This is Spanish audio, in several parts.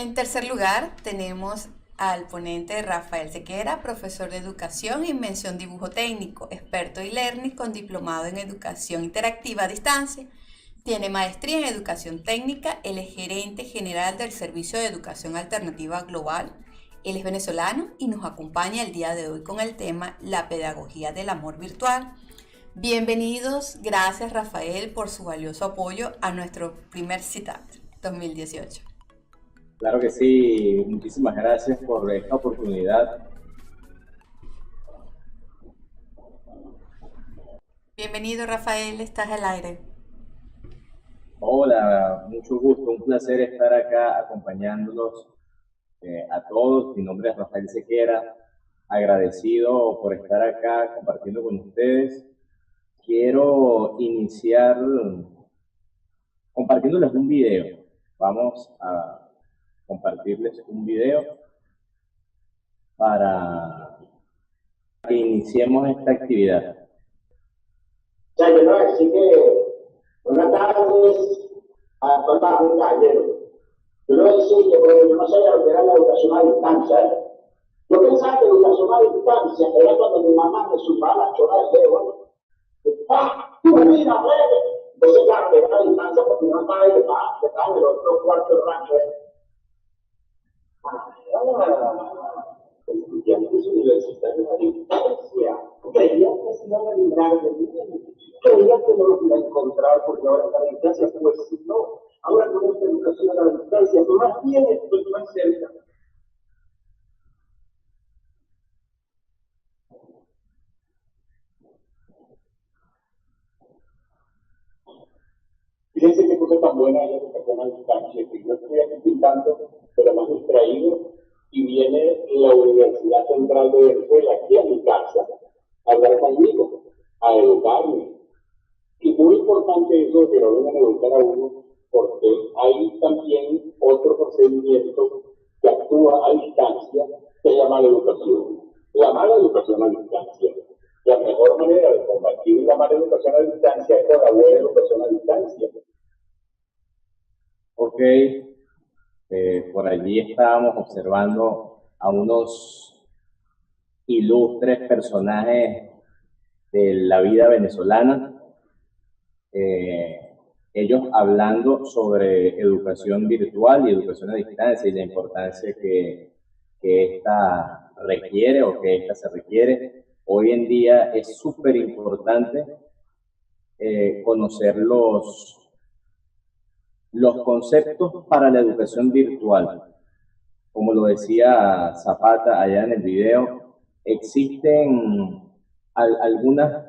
En tercer lugar, tenemos al ponente Rafael Sequera, profesor de educación y mención dibujo técnico, experto e-learning con diplomado en educación interactiva a distancia. Tiene maestría en educación técnica, él es gerente general del Servicio de Educación Alternativa Global. Él es venezolano y nos acompaña el día de hoy con el tema La pedagogía del amor virtual. Bienvenidos, gracias Rafael por su valioso apoyo a nuestro primer CITAD 2018. Claro que sí, muchísimas gracias por esta oportunidad. Bienvenido Rafael, estás al aire. Hola, mucho gusto, un placer estar acá acompañándolos a todos. Mi nombre es Rafael Sequera, agradecido por estar acá compartiendo con ustedes. Quiero iniciar compartiéndoles un video. Vamos a compartirles un video para que iniciemos esta actividad. Ya, yo no, así que buenas tardes a todos los caballeros. Yo le voy a decir que porque yo no sabía lo que era la educación a distancia. Yo pensaba que la educación a distancia era cuando mi mamá me sumaba a chorar el dedo. ¡Ah! ¡Mira, entonces, claro, era a distancia porque yo no estaba ahí, estaba en el otro cuarto del rancho. Estudiantes universitarios a distancia creían que se iban a librar de mí, creían que no lo iba a encontrar porque ahora está a distancia, pues no, ahora con esta educación a la distancia, más bien estoy más cerca. Fíjense qué cosa tan buena es la educación a distancia, que yo estoy aquí pintando, pero más distraído, y viene la Universidad Central de Venezuela aquí a mi casa a hablar conmigo, a educarme. Y muy importante eso de que lo vengan a educar a uno, porque hay también otro procedimiento que actúa a distancia, que se llama la educación. La mala educación a distancia. La mejor manera de combatir la mala educación a distancia es con la buena educación a distancia. Ok, por allí estábamos observando a unos ilustres personajes de la vida venezolana, ellos hablando sobre educación virtual y educación a distancia y la importancia que esta requiere o que esta se requiere. Hoy en día es súper importante conocer los conceptos para la educación virtual. Como lo decía Zapata allá en el video, existen algunas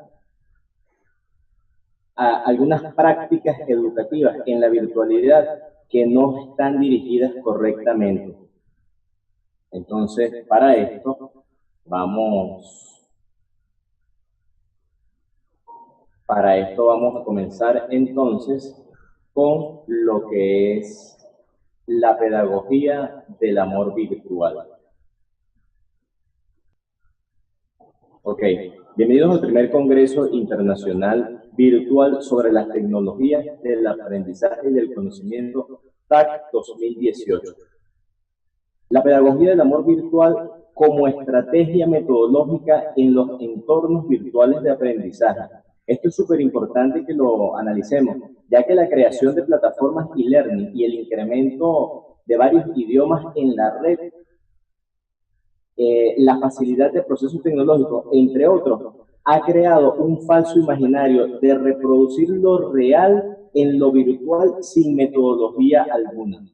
prácticas educativas en la virtualidad que no están dirigidas correctamente. Entonces, para esto vamos a comenzar entonces con lo que es la pedagogía del amor virtual. Ok, bienvenidos al primer Congreso Internacional Virtual sobre las Tecnologías del Aprendizaje y del Conocimiento TAC 2018. La pedagogía del amor virtual como estrategia metodológica en los entornos virtuales de aprendizaje. Esto es súper importante que lo analicemos, ya que la creación de plataformas e-learning y el incremento de varios idiomas en la red, la facilidad de procesos tecnológicos, entre otros, ha creado un falso imaginario de reproducir lo real en lo virtual sin metodología alguna.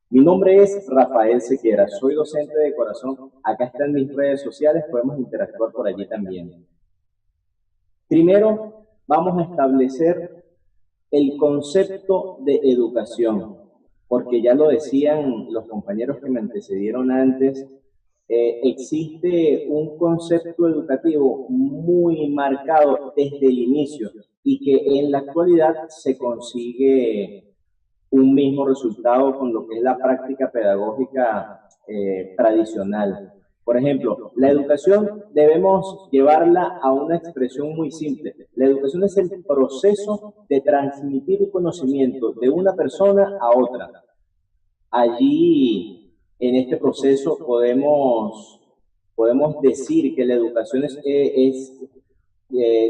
Mi nombre es Rafael Sequera, soy docente de corazón. Acá están mis redes sociales, podemos interactuar por allí también. Primero, vamos a establecer el concepto de educación, porque ya lo decían los compañeros que me antecedieron antes, existe un concepto educativo muy marcado desde el inicio y que en la actualidad se consigue un mismo resultado con lo que es la práctica pedagógica tradicional. Por ejemplo, la educación debemos llevarla a una expresión muy simple. La educación es el proceso de transmitir conocimiento de una persona a otra. Allí, en este proceso, podemos decir que la educación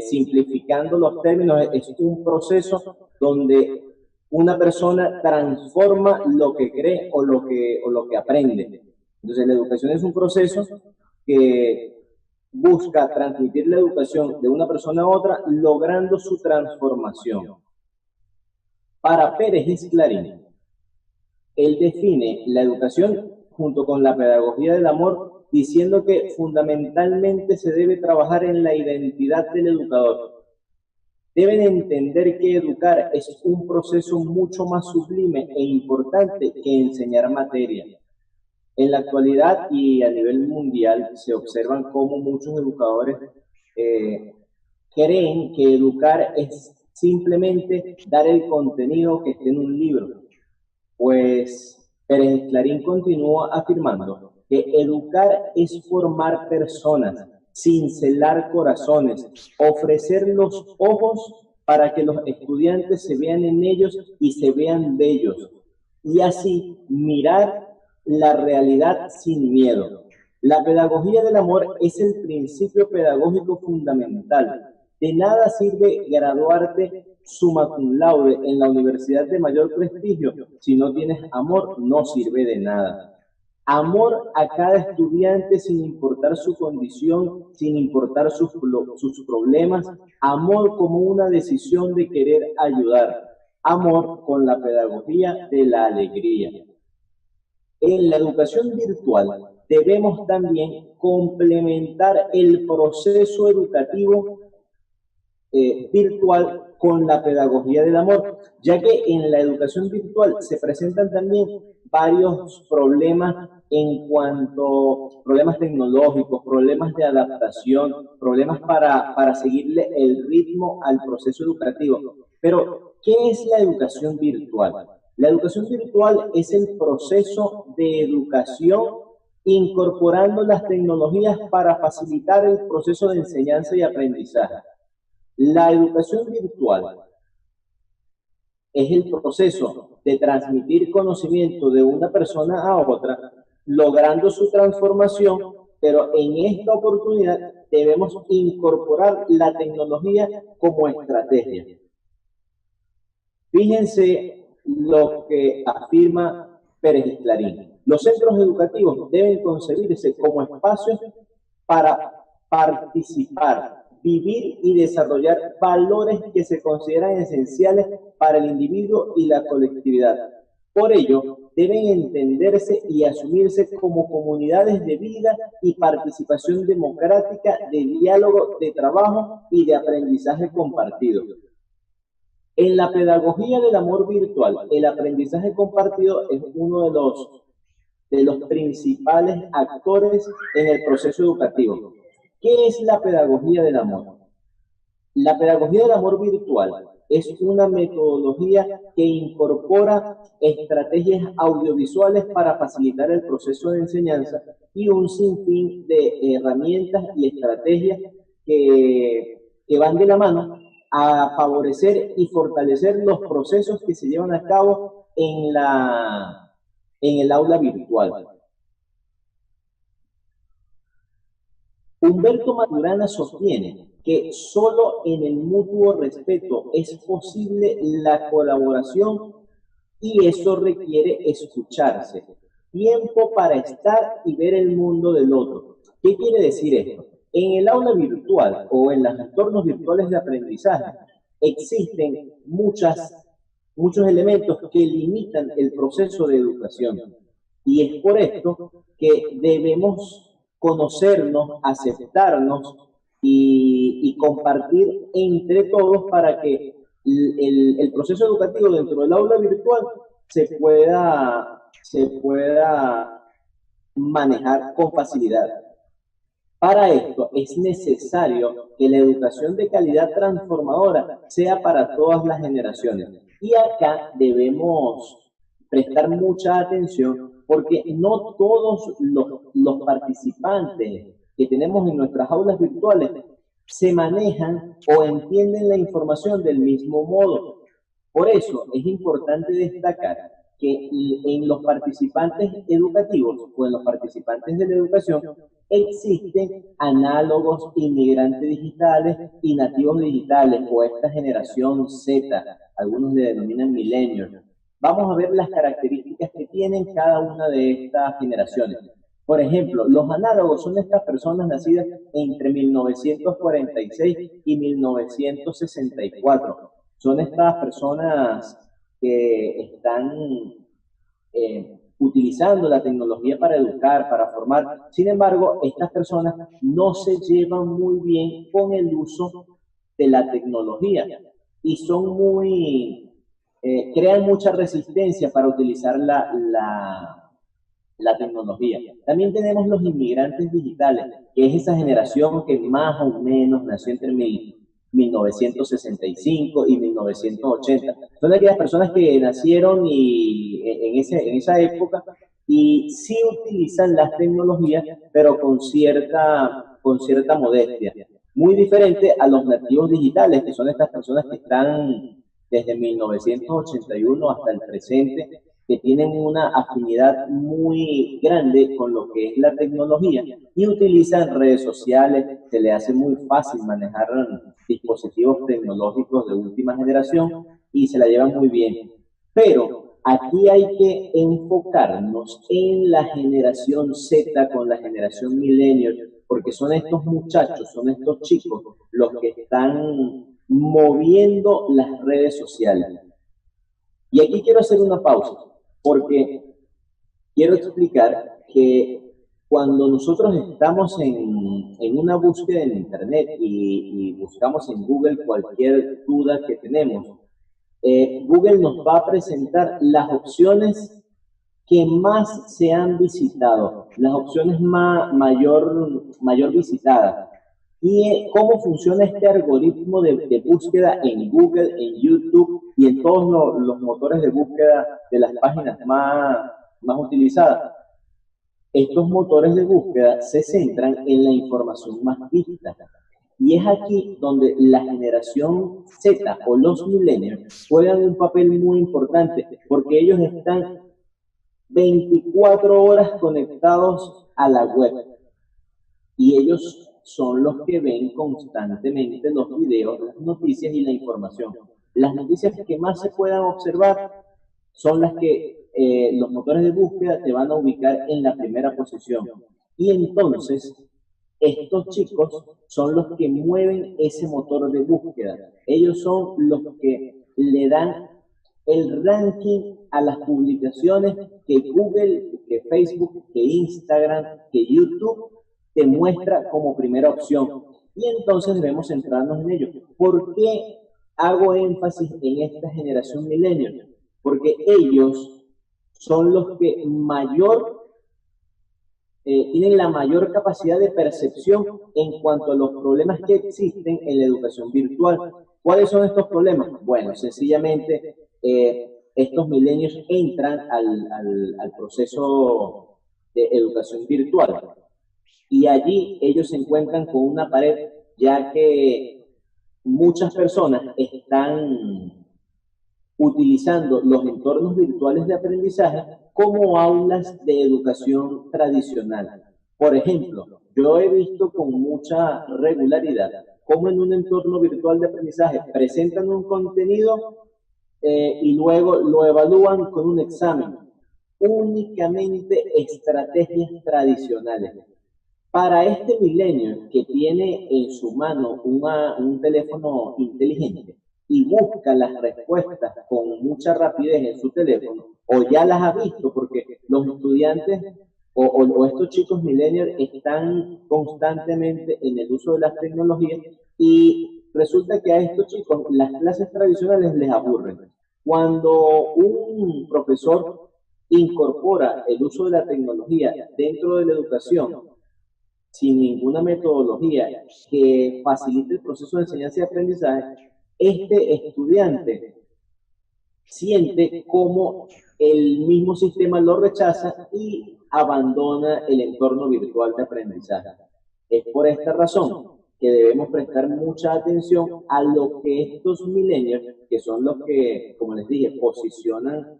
simplificando los términos, es un proceso donde una persona transforma lo que cree o lo que aprende. Entonces, la educación es un proceso que busca transmitir la educación de una persona a otra, logrando su transformación. Para Pérez Esclarín, él define la educación junto con la pedagogía del amor, diciendo que fundamentalmente se debe trabajar en la identidad del educador. Deben entender que educar es un proceso mucho más sublime e importante que enseñar materia. En la actualidad y a nivel mundial se observan cómo muchos educadores creen que educar es simplemente dar el contenido que esté en un libro. Pues Pérez Clarín continúa afirmando que educar es formar personas, cincelar corazones, ofrecer los ojos para que los estudiantes se vean en ellos y se vean bellos, y así mirar la realidad sin miedo. La pedagogía del amor es el principio pedagógico fundamental. De nada sirve graduarte summa cum laude en la universidad de mayor prestigio si no tienes amor, no sirve de nada. Amor a cada estudiante sin importar su condición, sin importar sus problemas. Amor como una decisión de querer ayudar. Amor con la pedagogía de la alegría. En la educación virtual debemos también complementar el proceso educativo virtual con la pedagogía del amor, ya que en la educación virtual se presentan también varios problemas en cuanto a problemas tecnológicos, problemas de adaptación, problemas para seguirle el ritmo al proceso educativo. Pero, ¿qué es la educación virtual? La educación virtual es el proceso de educación incorporando las tecnologías para facilitar el proceso de enseñanza y aprendizaje. La educación virtual es el proceso de transmitir conocimiento de una persona a otra, logrando su transformación, pero en esta oportunidad debemos incorporar la tecnología como estrategia. Fíjense lo que afirma Pérez Clarín. Los centros educativos deben concebirse como espacios para participar, vivir y desarrollar valores que se consideran esenciales para el individuo y la colectividad. Por ello, deben entenderse y asumirse como comunidades de vida y participación democrática, de diálogo, de trabajo y de aprendizaje compartido. En la pedagogía del amor virtual, el aprendizaje compartido es uno de los principales actores en el proceso educativo. ¿Qué es la pedagogía del amor? La pedagogía del amor virtual es una metodología que incorpora estrategias audiovisuales para facilitar el proceso de enseñanza y un sinfín de herramientas y estrategias que van de la mano a favorecer y fortalecer los procesos que se llevan a cabo en el aula virtual. Humberto Maturana sostiene que solo en el mutuo respeto es posible la colaboración y eso requiere escucharse, tiempo para estar y ver el mundo del otro. ¿Qué quiere decir esto? En el aula virtual o en los entornos virtuales de aprendizaje existen muchos elementos que limitan el proceso de educación. Y es por esto que debemos conocernos, aceptarnos y compartir entre todos para que el proceso educativo dentro del aula virtual se pueda manejar con facilidad. Para esto es necesario que la educación de calidad transformadora sea para todas las generaciones. Y acá debemos prestar mucha atención porque no todos los participantes que tenemos en nuestras aulas virtuales se manejan o entienden la información del mismo modo. Por eso es importante destacar que en los participantes educativos o en los participantes de la educación existen análogos, inmigrantes digitales y nativos digitales, o esta generación Z, algunos le denominan millennials. Vamos a ver las características que tienen cada una de estas generaciones. Por ejemplo, los análogos son estas personas nacidas entre 1946 y 1964. Son estas personas que están utilizando la tecnología para educar, para formar. Sin embargo, estas personas no se llevan muy bien con el uso de la tecnología y son crean mucha resistencia para utilizar la tecnología. También tenemos los inmigrantes digitales, que es esa generación que más o menos nació entre 1965 y 1980. Son aquellas personas que nacieron en esa época y sí utilizan las tecnologías, pero con cierta modestia. Muy diferente a los nativos digitales, que son estas personas que están desde 1981 hasta el presente, que tienen una afinidad muy grande con lo que es la tecnología y utilizan redes sociales. Se les hace muy fácil manejar dispositivos tecnológicos de última generación y se la llevan muy bien. Pero aquí hay que enfocarnos en la generación Z con la generación millennial, porque son estos muchachos, son estos chicos los que están moviendo las redes sociales. Y aquí quiero hacer una pausa, porque quiero explicar que cuando nosotros estamos en una búsqueda en Internet y buscamos en Google cualquier duda que tenemos, Google nos va a presentar las opciones que más se han visitado, las opciones mayor visitadas. Y cómo funciona este algoritmo de búsqueda en Google, en YouTube y en todos los motores de búsqueda de las páginas más utilizadas. Estos motores de búsqueda se centran en la información más vista. Y es aquí donde la generación Z o los millennials juegan un papel muy importante, porque ellos están 24 horas conectados a la web y ellos son los que ven constantemente los videos, las noticias y la información. Las noticias que más se puedan observar son las que los motores de búsqueda te van a ubicar en la primera posición. Y entonces, estos chicos son los que mueven ese motor de búsqueda. Ellos son los que le dan el ranking a las publicaciones que Google, que Facebook, que Instagram, que YouTube te muestra como primera opción. Y entonces debemos centrarnos en ello. ¿Por qué hago énfasis en esta generación millennial? Porque ellos son los que tienen la mayor capacidad de percepción en cuanto a los problemas que existen en la educación virtual. ¿Cuáles son estos problemas? Bueno, sencillamente estos millennials entran al proceso de educación virtual y allí ellos se encuentran con una pared, ya que muchas personas están utilizando los entornos virtuales de aprendizaje como aulas de educación tradicional. Por ejemplo, yo he visto con mucha regularidad cómo en un entorno virtual de aprendizaje presentan un contenido y luego lo evalúan con un examen. Únicamente estrategias tradicionales. Para este milenio que tiene en su mano un teléfono inteligente y busca las respuestas con mucha rapidez en su teléfono, o ya las ha visto, porque los estudiantes o estos chicos millennials están constantemente en el uso de las tecnologías y resulta que a estos chicos las clases tradicionales les aburren. Cuando un profesor incorpora el uso de la tecnología dentro de la educación, sin ninguna metodología que facilite el proceso de enseñanza y aprendizaje, este estudiante siente como el mismo sistema lo rechaza y abandona el entorno virtual de aprendizaje. Es por esta razón que debemos prestar mucha atención a lo que estos millennials, que son los que, como les dije, posicionan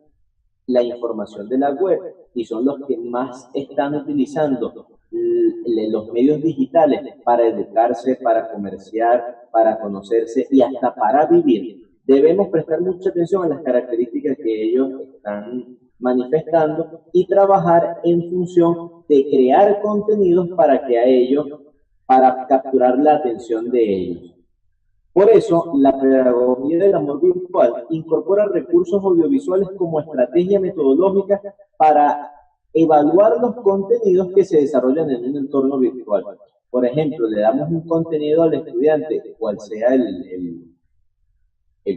la información de la web y son los que más están utilizando los medios digitales para educarse, para comerciar, para conocerse y hasta para vivir, debemos prestar mucha atención a las características que ellos están manifestando y trabajar en función de crear contenidos para que a ellos, para capturar la atención de ellos. Por eso, la pedagogía del amor virtual incorpora recursos audiovisuales como estrategia metodológica para evaluar los contenidos que se desarrollan en un entorno virtual. Por ejemplo, le damos un contenido al estudiante, cual sea el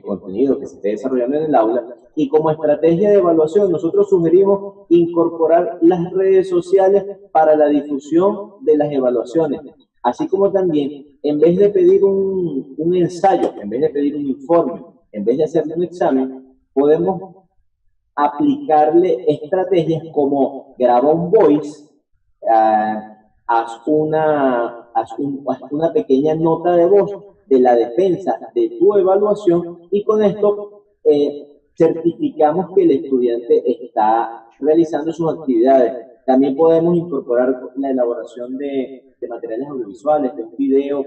contenido que se esté desarrollando en el aula, y como estrategia de evaluación nosotros sugerimos incorporar las redes sociales para la difusión de las evaluaciones, así como también, en vez de pedir un ensayo, en vez de pedir un informe, en vez de hacer un examen, podemos aplicarle estrategias como graba un voice, haz una pequeña nota de voz de la defensa de tu evaluación y con esto certificamos que el estudiante está realizando sus actividades. También podemos incorporar la elaboración de materiales audiovisuales, de un video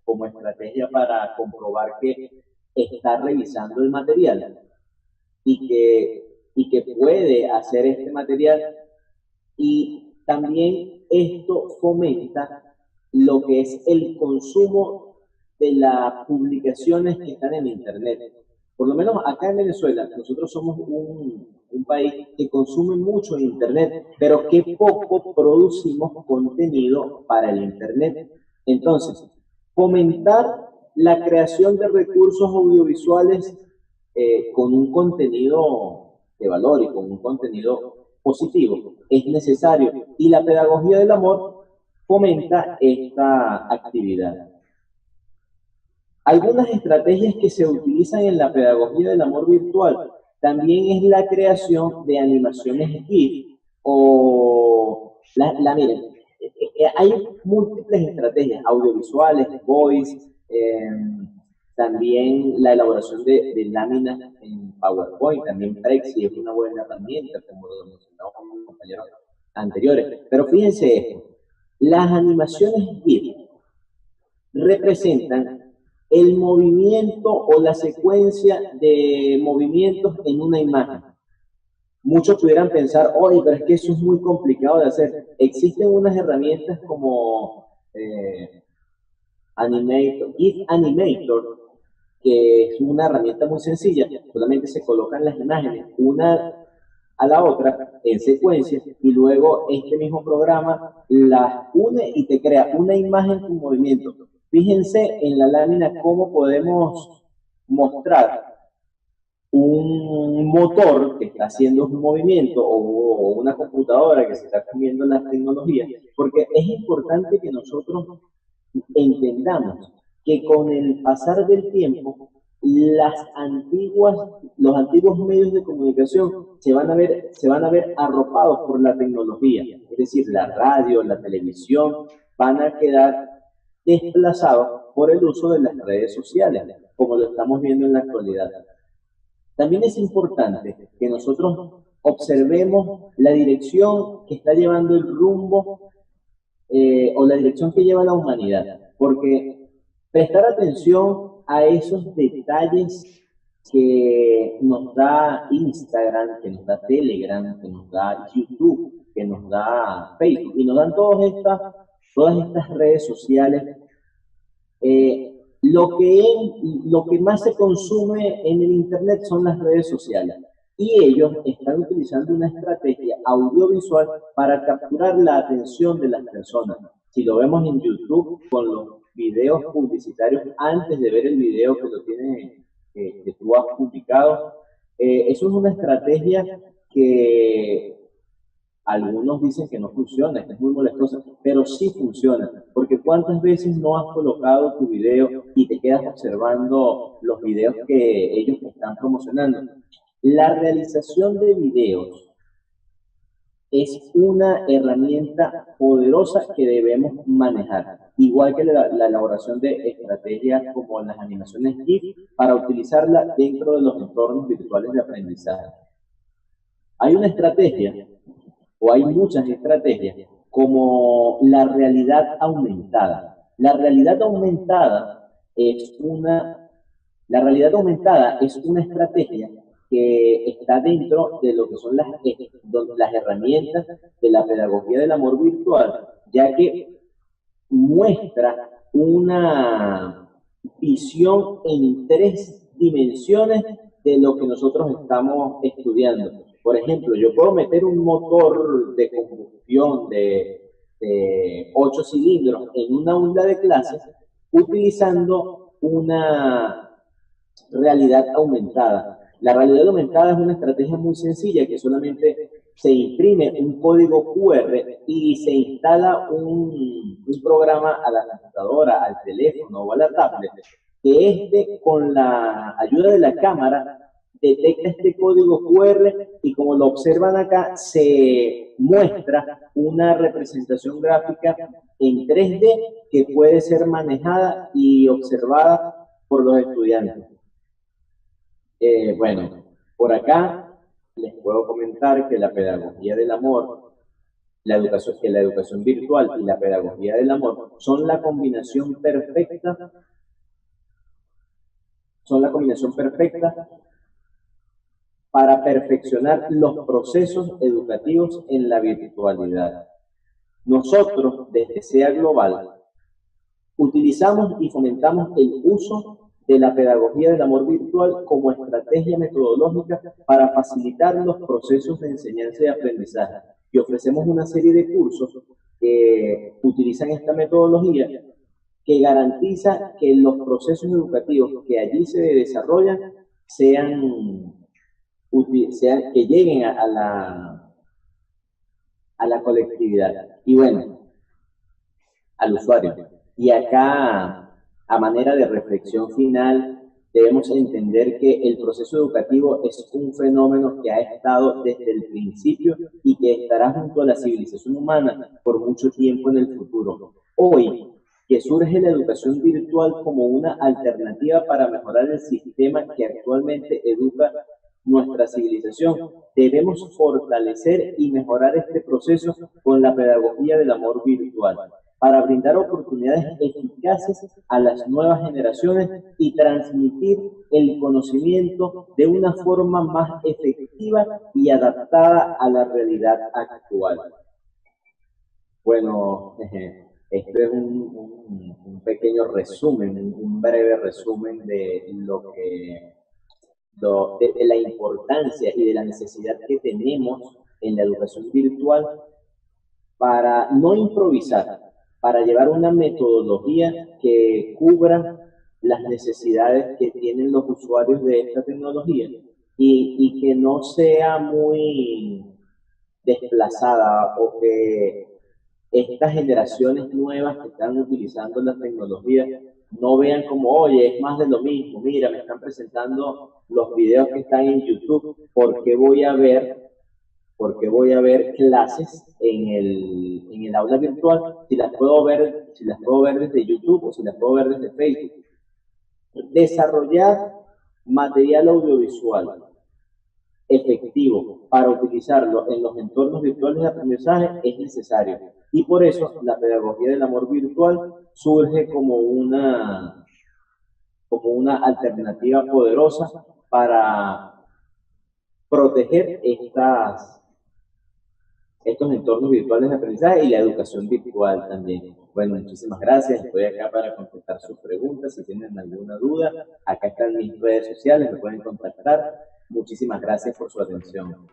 como estrategia para comprobar que está revisando el material y que puede hacer este material. Y también esto fomenta lo que es el consumo de las publicaciones que están en Internet. Por lo menos acá en Venezuela, nosotros somos un país que consume mucho en Internet, pero que poco producimos contenido para el Internet. Entonces, fomentar la creación de recursos audiovisuales con un contenido de valor y con un contenido positivo es necesario, y la pedagogía del amor fomenta esta actividad. Algunas estrategias que se utilizan en la pedagogía del amor virtual también es la creación de animaciones GIF o miren, hay múltiples estrategias audiovisuales, voice, también la elaboración de láminas en PowerPoint, también Prexy es una buena herramienta, como lo mencionamos con mis compañeros anteriores. Pero fíjense esto, las animaciones GIF representan el movimiento o la secuencia de movimientos en una imagen. Muchos pudieran pensar, oye, pero es que eso es muy complicado de hacer. Existen unas herramientas como GIF Animator, que es una herramienta muy sencilla, solamente se colocan las imágenes una a la otra en secuencia y luego este mismo programa las une y te crea una imagen con movimiento. Fíjense en la lámina cómo podemos mostrar un motor que está haciendo un movimiento o una computadora que se está comiendo las tecnologías, porque es importante que nosotros entendamos que con el pasar del tiempo los antiguos medios de comunicación se van a ver arropados por la tecnología, es decir, la radio, la televisión van a quedar desplazados por el uso de las redes sociales, como lo estamos viendo en la actualidad. También es importante que nosotros observemos la dirección que está llevando el rumbo o la dirección que lleva la humanidad, porque prestar atención a esos detalles que nos da Instagram, que nos da Telegram, que nos da YouTube, que nos da Facebook, y nos dan todas estas redes sociales, lo que más se consume en el Internet son las redes sociales. Y ellos están utilizando una estrategia audiovisual para capturar la atención de las personas. Si lo vemos en YouTube con los videos publicitarios antes de ver el video que tú has publicado, eso es una estrategia que algunos dicen que no funciona, que es muy molestosa, pero sí funciona, porque ¿cuántas veces no has colocado tu video y te quedas observando los videos que ellos están promocionando? La realización de videos es una herramienta poderosa que debemos manejar, igual que la elaboración de estrategias como las animaciones GIF para utilizarla dentro de los entornos virtuales de aprendizaje. Hay una estrategia, o hay muchas estrategias, como La realidad aumentada es una, la realidad aumentada es una estrategia que está dentro de lo que son las herramientas de la pedagogía del amor virtual, ya que muestra una visión en tres dimensiones de lo que nosotros estamos estudiando. Por ejemplo, yo puedo meter un motor de combustión de 8 cilindros en una aula de clases utilizando una realidad aumentada. La realidad aumentada es una estrategia muy sencilla que solamente se imprime un código QR y se instala un programa a la computadora, al teléfono o a la tablet, que con la ayuda de la cámara detecta este código QR y como lo observan acá, se muestra una representación gráfica en 3D que puede ser manejada y observada por los estudiantes. Bueno, por acá les puedo comentar que la pedagogía del amor, que la educación virtual y la pedagogía del amor son la combinación perfecta para perfeccionar los procesos educativos en la virtualidad. Nosotros, desde SEA Global, utilizamos y fomentamos el uso de la pedagogía del amor virtual como estrategia metodológica para facilitar los procesos de enseñanza y aprendizaje. Y ofrecemos una serie de cursos que utilizan esta metodología que garantiza que los procesos educativos que allí se desarrollan que lleguen a la colectividad. Y bueno, al usuario. Y acá, a manera de reflexión final, debemos entender que el proceso educativo es un fenómeno que ha estado desde el principio y que estará junto a la civilización humana por mucho tiempo en el futuro. Hoy, que surge la educación virtual como una alternativa para mejorar el sistema que actualmente educa nuestra civilización, debemos fortalecer y mejorar este proceso con la pedagogía del amor virtual, para brindar oportunidades eficaces a las nuevas generaciones y transmitir el conocimiento de una forma más efectiva y adaptada a la realidad actual. Bueno, este es un pequeño resumen, un breve resumen de de la importancia y de la necesidad que tenemos en la educación virtual para no improvisar, para llevar una metodología que cubra las necesidades que tienen los usuarios de esta tecnología y que no sea muy desplazada o que estas generaciones nuevas que están utilizando la tecnología no vean como, oye, es más de lo mismo, mira, me están presentando los videos que están en YouTube, ¿por qué voy a ver clases en el aula virtual si las puedo ver desde YouTube o si las puedo ver desde Facebook? Desarrollar material audiovisual efectivo para utilizarlo en los entornos virtuales de aprendizaje es necesario. Y por eso la pedagogía del amor virtual surge como una alternativa poderosa para proteger estos entornos virtuales de aprendizaje y la educación virtual también. Bueno, muchísimas gracias. Estoy acá para contestar sus preguntas. Si tienen alguna duda, acá están mis redes sociales, me pueden contactar. Muchísimas gracias por su atención.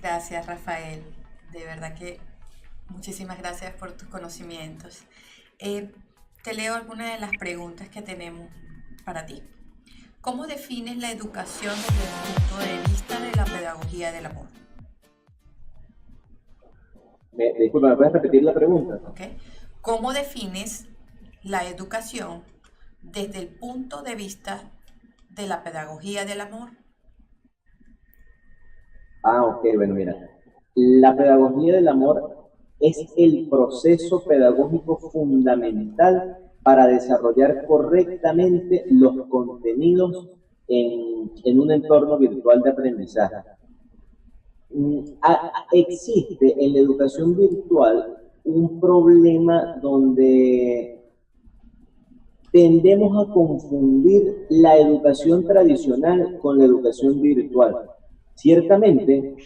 Gracias, Rafael. De verdad que muchísimas gracias por tus conocimientos. Te leo algunas de las preguntas que tenemos para ti. ¿Cómo defines la educación desde el punto de vista de la pedagogía del amor? Disculpa, ¿me puedes repetir la pregunta? Okay. ¿Cómo defines la educación desde el punto de vista de la pedagogía del amor? Ok, bueno, mira. La pedagogía del amor es el proceso pedagógico fundamental para desarrollar correctamente los contenidos en un entorno virtual de aprendizaje. Existe en la educación virtual un problema donde tendemos a confundir la educación tradicional con la educación virtual. Ciertamente,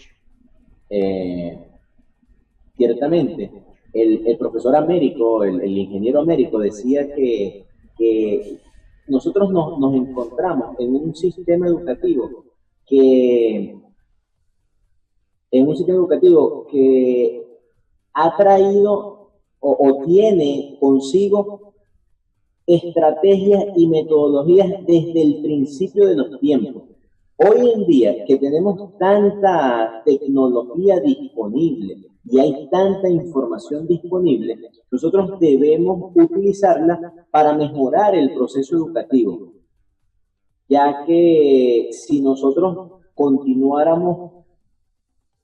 el profesor Américo, el ingeniero Américo decía que nosotros nos encontramos en un sistema educativo que ha traído o tiene consigo estrategias y metodologías desde el principio de los tiempos. Hoy en día que tenemos tanta tecnología disponible y hay tanta información disponible, nosotros debemos utilizarla para mejorar el proceso educativo, ya que si nosotros continuáramos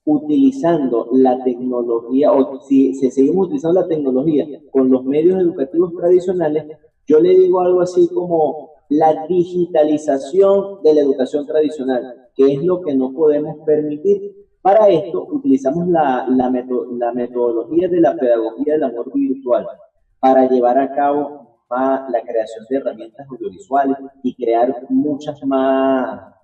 utilizando la tecnología, o si seguimos utilizando la tecnología con los medios educativos tradicionales, yo le digo algo así como la digitalización de la educación tradicional, que es lo que no podemos permitir. Para esto utilizamos la metodología de la pedagogía del amor virtual para llevar a cabo la creación de herramientas audiovisuales y crear muchas más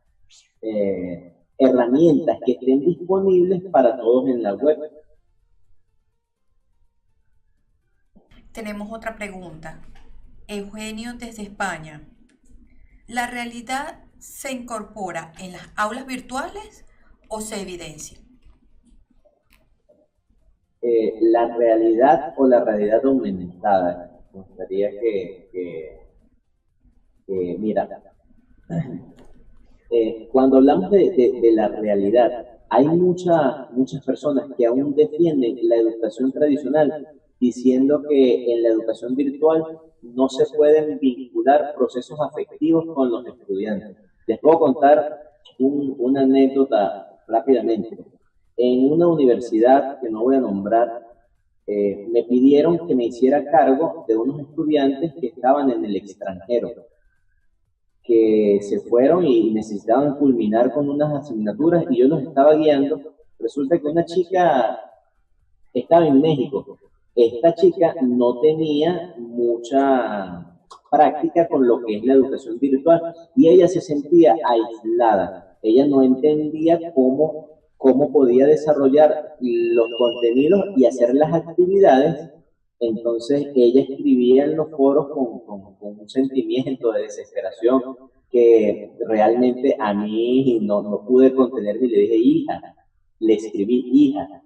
herramientas que estén disponibles para todos en la web. Tenemos otra pregunta. Eugenio desde España. ¿La realidad se incorpora en las aulas virtuales o se evidencia? La realidad o la realidad aumentada. Me gustaría mira, cuando hablamos de la realidad, hay muchas personas que aún defienden la educación tradicional, diciendo que en la educación virtual no se pueden vincular procesos afectivos con los estudiantes. Les puedo contar una anécdota rápidamente. En una universidad que no voy a nombrar, me pidieron que me hiciera cargo de unos estudiantes que estaban en el extranjero, que se fueron y necesitaban culminar con unas asignaturas y yo los estaba guiando. Resulta que una chica estaba en México. Esta chica no tenía mucha práctica con lo que es la educación virtual y ella se sentía aislada. Ella no entendía cómo podía desarrollar los contenidos y hacer las actividades. Entonces ella escribía en los foros con un sentimiento de desesperación que realmente a mí no pude contenerme y le dije, hija, le escribí, hija,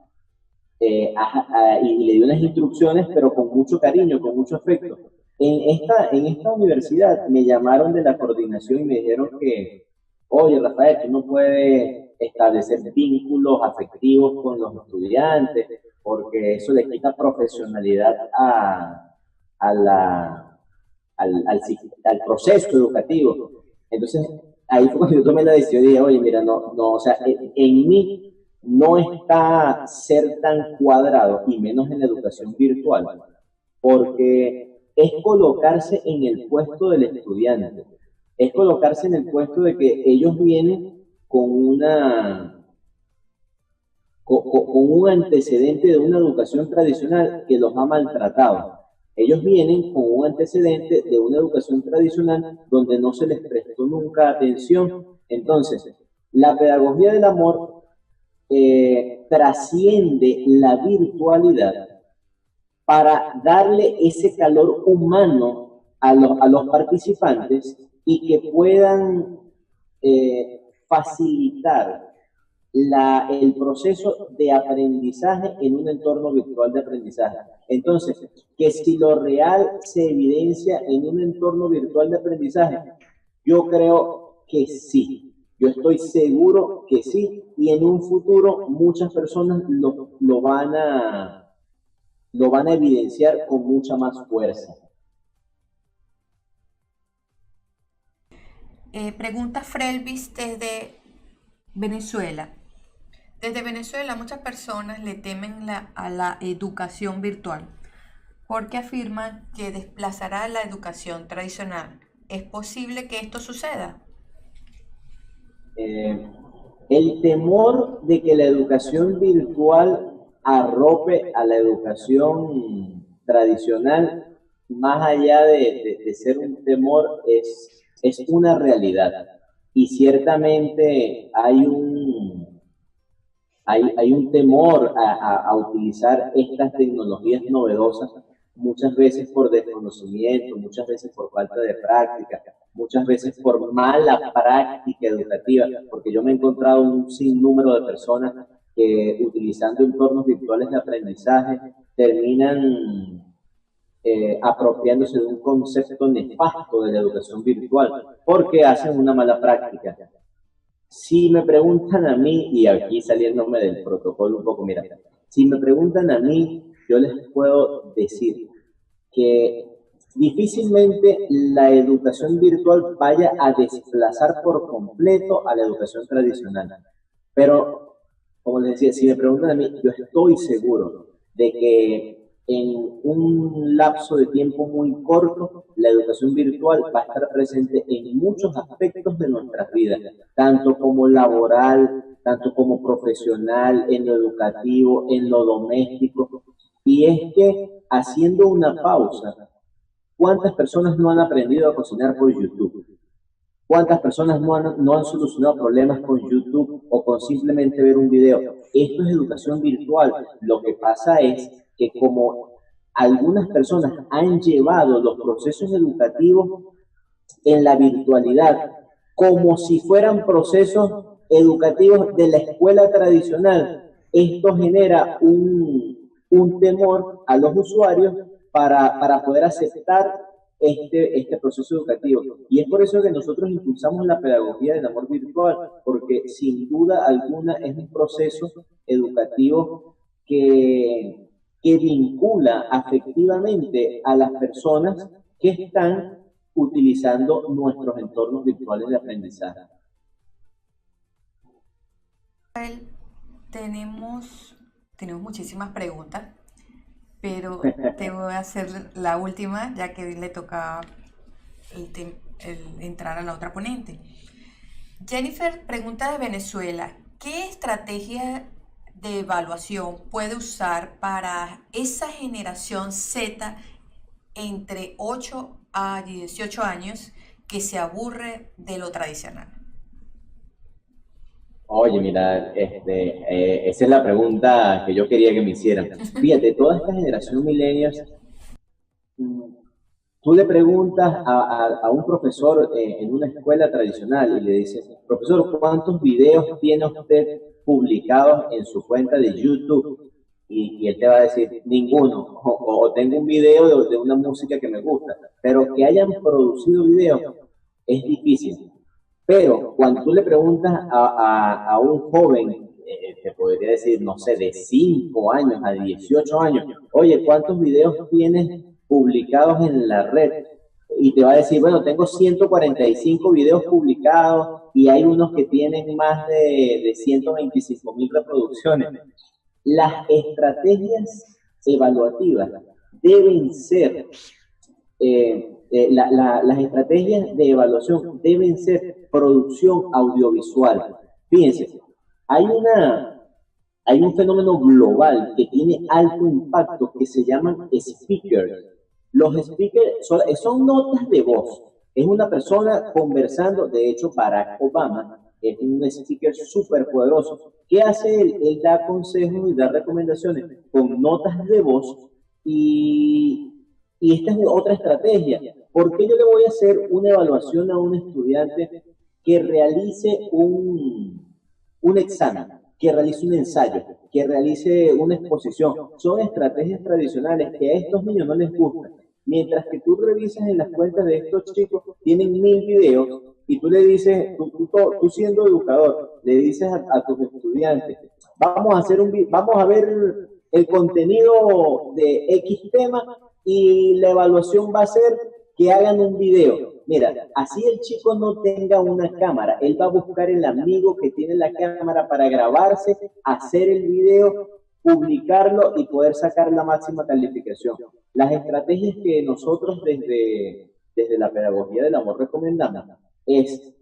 y le di unas instrucciones, pero con mucho cariño, con mucho afecto. En esta universidad me llamaron de la coordinación y me dijeron que, oye, Rafael, tú no puedes establecer vínculos afectivos con los estudiantes, porque eso le quita profesionalidad al proceso educativo. Entonces, ahí fue cuando yo tomé la decisión y dije, oye, mira, o sea, en mí no está ser tan cuadrado, y menos en la educación virtual, porque es colocarse en el puesto del estudiante, es colocarse en el puesto de que ellos vienen con un antecedente de una educación tradicional que los ha maltratado. Ellos vienen con un antecedente de una educación tradicional donde no se les prestó nunca atención. Entonces, la pedagogía del amor trasciende la virtualidad para darle ese calor humano a los participantes y que puedan facilitar el proceso de aprendizaje en un entorno virtual de aprendizaje. Entonces, que si lo real se evidencia en un entorno virtual de aprendizaje, yo creo que sí. Yo estoy seguro que sí, y en un futuro muchas personas lo van a evidenciar con mucha más fuerza. Pregunta Frelvis desde Venezuela. Desde Venezuela muchas personas le temen a la educación virtual porque afirman que desplazará la educación tradicional. ¿Es posible que esto suceda? El temor de que la educación virtual arrope a la educación tradicional, más allá de ser un temor, es una realidad. Y ciertamente hay un temor a utilizar estas tecnologías novedosas, muchas veces por desconocimiento, muchas veces por falta de práctica, muchas veces por mala práctica educativa, porque yo me he encontrado un sinnúmero de personas que utilizando entornos virtuales de aprendizaje terminan apropiándose de un concepto nefasto de la educación virtual, porque hacen una mala práctica. Si me preguntan a mí, y aquí saliéndome del protocolo un poco, mira, si me preguntan a mí, yo les puedo decir que difícilmente la educación virtual vaya a desplazar por completo a la educación tradicional. Pero, como les decía, si me preguntan a mí, yo estoy seguro de que en un lapso de tiempo muy corto, la educación virtual va a estar presente en muchos aspectos de nuestras vidas, tanto como laboral, tanto como profesional, en lo educativo, en lo doméstico. Y es que, haciendo una pausa, ¿cuántas personas no han aprendido a cocinar por YouTube? ¿Cuántas personas no han solucionado problemas con YouTube o con simplemente ver un video? Esto es educación virtual. Lo que pasa es que como algunas personas han llevado los procesos educativos en la virtualidad como si fueran procesos educativos de la escuela tradicional, esto genera un temor a los usuarios para poder aceptar este proceso educativo. Y es por eso que nosotros impulsamos la pedagogía del amor virtual, porque sin duda alguna es un proceso educativo que vincula afectivamente a las personas que están utilizando nuestros entornos virtuales de aprendizaje. Tenemos muchísimas preguntas, pero te voy a hacer la última, ya que le toca el entrar a la otra ponente. Jennifer pregunta de Venezuela, ¿qué estrategia de evaluación puede usar para esa generación Z entre 8 a 18 años que se aburre de lo tradicional? Oye, mira, esa es la pregunta que yo quería que me hicieran. Fíjate, toda esta generación millennials, mm, tú le preguntas a un profesor en una escuela tradicional y le dices, profesor, ¿cuántos videos tiene usted publicados en su cuenta de YouTube? Y él te va a decir, ninguno, o tengo un video de una música que me gusta, pero que hayan producido videos es difícil. Pero cuando tú le preguntas a un joven, te podría decir, no sé, de 5 años a 18 años, oye, ¿cuántos videos tienes publicados en la red? Y te va a decir, bueno, tengo 145 videos publicados y hay unos que tienen más de 125.000 reproducciones. Las estrategias evaluativas deben ser las estrategias de evaluación deben ser producción audiovisual. Fíjense, hay un fenómeno global que tiene alto impacto que se llaman speakers. Los speakers son notas de voz. Es una persona conversando, de hecho Barack Obama es un speaker súper poderoso. ¿Qué hace él? Él da consejos y da recomendaciones con notas de voz y esta es otra estrategia. ¿Por qué yo le voy a hacer una evaluación a un estudiante que realice un examen, que realice un ensayo, que realice una exposición? Son estrategias tradicionales que a estos niños no les gustan. Mientras que tú revisas en las cuentas de estos chicos, tienen 1000 videos y tú le dices, tú siendo educador, le dices a tus estudiantes, vamos a ver el contenido de X tema y la evaluación va a ser que hagan un video. Mira, así el chico no tenga una cámara, él va a buscar el amigo que tiene la cámara para grabarse, hacer el video, publicarlo y poder sacar la máxima calificación. Las estrategias que nosotros desde la pedagogía del amor recomendamos es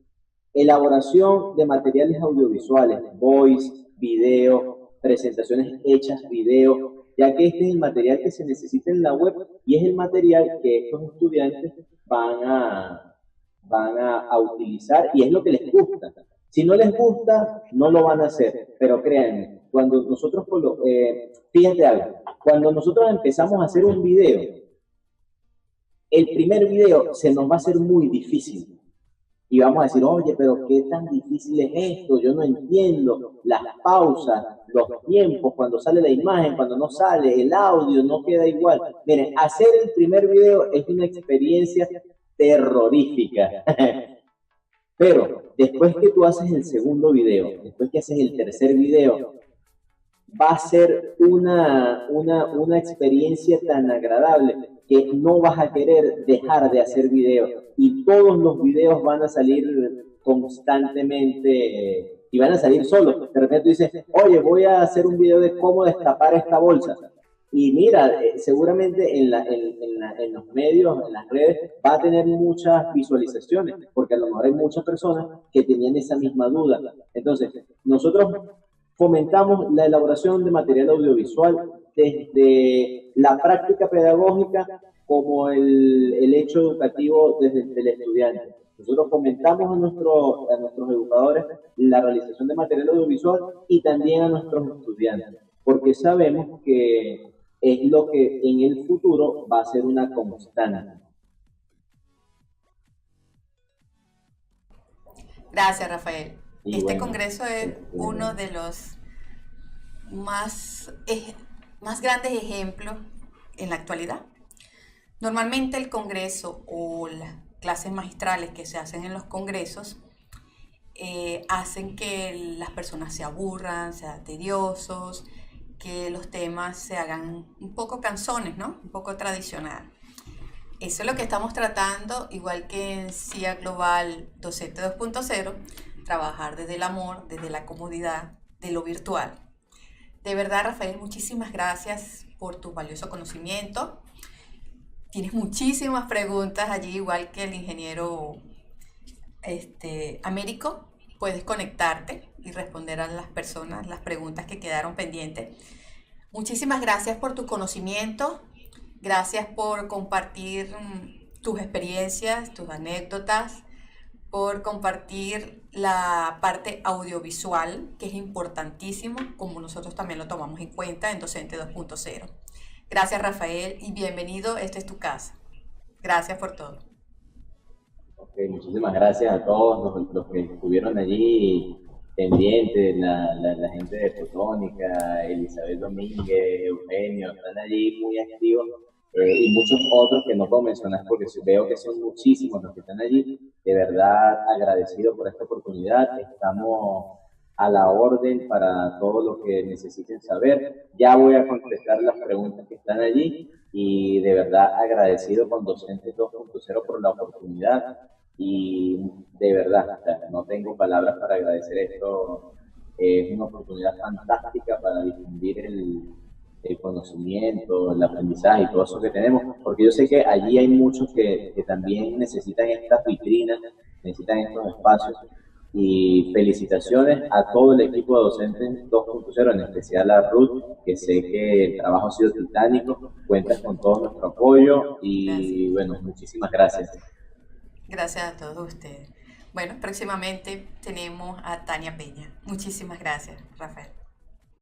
elaboración de materiales audiovisuales, voice, video, presentaciones hechas video, ya que este es el material que se necesita en la web y es el material que estos estudiantes van a utilizar y es lo que les gusta. Si no les gusta, no lo van a hacer, pero créanme, cuando nosotros, fíjate algo, cuando nosotros empezamos a hacer un video, el primer video se nos va a hacer muy difícil. Y vamos a decir, oye, pero qué tan difícil es esto, yo no entiendo las pausas, los tiempos, cuando sale la imagen, cuando no sale, el audio no queda igual. Miren, hacer el primer video es una experiencia terrorífica. Pero después que tú haces el segundo video, después que haces el tercer video, va a ser una experiencia tan agradable que no vas a querer dejar de hacer videos y todos los videos van a salir constantemente y van a salir solos. De repente tú dices, oye, voy a hacer un video de cómo destapar esta bolsa. Y mira, seguramente en los medios, en las redes, va a tener muchas visualizaciones, porque a lo mejor hay muchas personas que tenían esa misma duda. Entonces, nosotros fomentamos la elaboración de material audiovisual desde la práctica pedagógica como el hecho educativo desde el estudiante. Nosotros fomentamos a nuestros educadores la realización de material audiovisual y también a nuestros estudiantes, porque sabemos que es lo que en el futuro va a ser una constante. Gracias, Rafael. Y Este bueno, congreso es uno de los más grandes ejemplos en la actualidad. Normalmente el congreso o las clases magistrales que se hacen en los congresos hacen que las personas se aburran, sean tediosos, que los temas se hagan un poco cansones, ¿no? Un poco tradicional. Eso es lo que estamos tratando, igual que en CIA Global Docente 2.0, trabajar desde el amor, desde la comodidad, de lo virtual. De verdad, Rafael, muchísimas gracias por tu valioso conocimiento. Tienes muchísimas preguntas allí, igual que el ingeniero Américo. Puedes conectarte y responder a las personas las preguntas que quedaron pendientes. Muchísimas gracias por tu conocimiento. Gracias por compartir tus experiencias, tus anécdotas, por compartir la parte audiovisual, que es importantísimo, como nosotros también lo tomamos en cuenta en Docente 2.0. Gracias, Rafael, y bienvenido, esta es tu casa. Gracias por todo. Okay, muchísimas gracias a todos los que estuvieron allí pendientes, la gente de Fotónica, Elizabeth Domínguez, Eugenio, están allí muy activos. Y muchos otros que no puedo mencionar porque veo que son muchísimos los que están allí. De verdad agradecido por esta oportunidad. Estamos a la orden para todo lo que necesiten saber. Ya voy a contestar las preguntas que están allí y de verdad agradecido con Docentes 2.0 por la oportunidad y de verdad, o sea, no tengo palabras para agradecer esto. Es una oportunidad fantástica para difundir el conocimiento, el aprendizaje y todo eso que tenemos, porque yo sé que allí hay muchos que también necesitan estas vitrinas, necesitan estos espacios, y felicitaciones a todo el equipo de Docentes 2.0, en especial a Ruth, que sé que el trabajo ha sido titánico, cuentas con todo nuestro apoyo y bueno, muchísimas gracias. Gracias a todos ustedes. Bueno, próximamente tenemos a Tania Peña. Muchísimas gracias, Rafael.